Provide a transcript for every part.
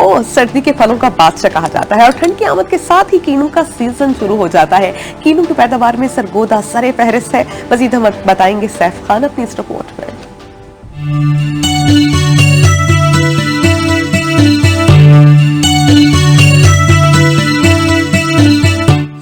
को सर्दी के फलों का बादशाह कहा जाता है और ठंड की आमद के साथ ही कीनू का सीजन शुरू हो जाता है। कीनू की पैदावार में सरगोदा सरे फहरिस्त है। मजीद हम बताएंगे सैफ खान अपनी इस रिपोर्ट में।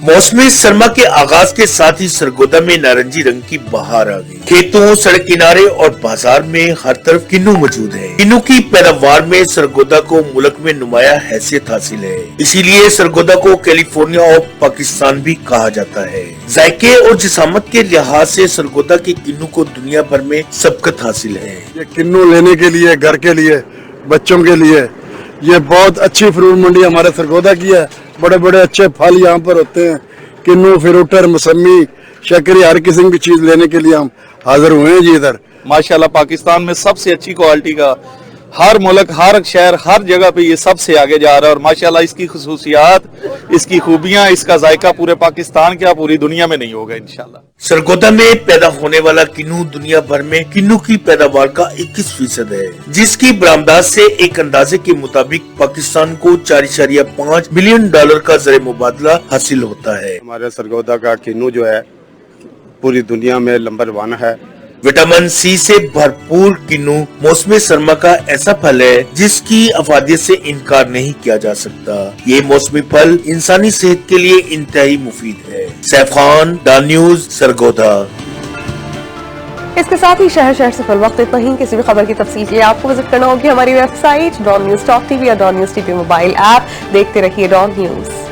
मौसमी सरमा के आगाज के साथ ही सरगोदा में नारंगी रंग की बहार आ गई। खेतों, सड़क किनारे और बाजार में हर तरफ किन्नू मौजूद है। किन्नू की पैदावार में सरगोदा को मुल्क में नुमाया हैसियत हासिल है, इसीलिए सरगोदा को कैलिफोर्निया और पाकिस्तान भी कहा जाता है। जायके और जिसामत के लिहाज से सरगोदा के किन्नू को दुनिया भर में सबकत हासिल है। ये किन्नू लेने के लिए, घर के लिए, बच्चों के लिए ये बहुत अच्छी फ्रूट मंडी हमारे सरगोदा की है। बड़े बड़े अच्छे फल यहाँ पर होते हैं। किन्नू, फिरूटर, मौसमी, शक्करी, हर किस्म की चीज लेने के लिए हम हाजिर हुए हैं जी इधर। माशाल्लाह पाकिस्तान में सबसे अच्छी क्वालिटी का हर मुल्क, हर शहर, हर जगह पे ये सबसे आगे जा रहा है और माशाल्लाह इसकी खुसूसियात, इसकी खूबियां, इसका जायका पूरे पाकिस्तान क्या पूरी दुनिया में नहीं होगा इंशाल्लाह। सरगोदा में पैदा होने वाला किन्नू दुनिया भर में किन्नू की पैदावार का 21% है, जिसकी बरामदात से एक अंदाजे के मुताबिक पाकिस्तान को $4.5 बिलियन का ज़र मुबादला हासिल होता है। हमारे सरगोदा का किन्नू जो है पूरी दुनिया में नंबर 1 है। विटामिन सी से भरपूर किन्नू मौसमी सरमा का ऐसा फल है जिसकी अफादियत से इनकार नहीं किया जा सकता। ये मौसमी फल इंसानी सेहत के लिए इंतहाई मुफीद है। Saif Khan, Dawn News, Sargodha. इसके साथ ही शहर से फिल वक्त इतना ही। किसी भी खबर की तफसील के लिए आपको विजिट करना होगी हमारी website DAWN News Talk TV या DAWN News TV mobile app. देखते रहिए DAWN News।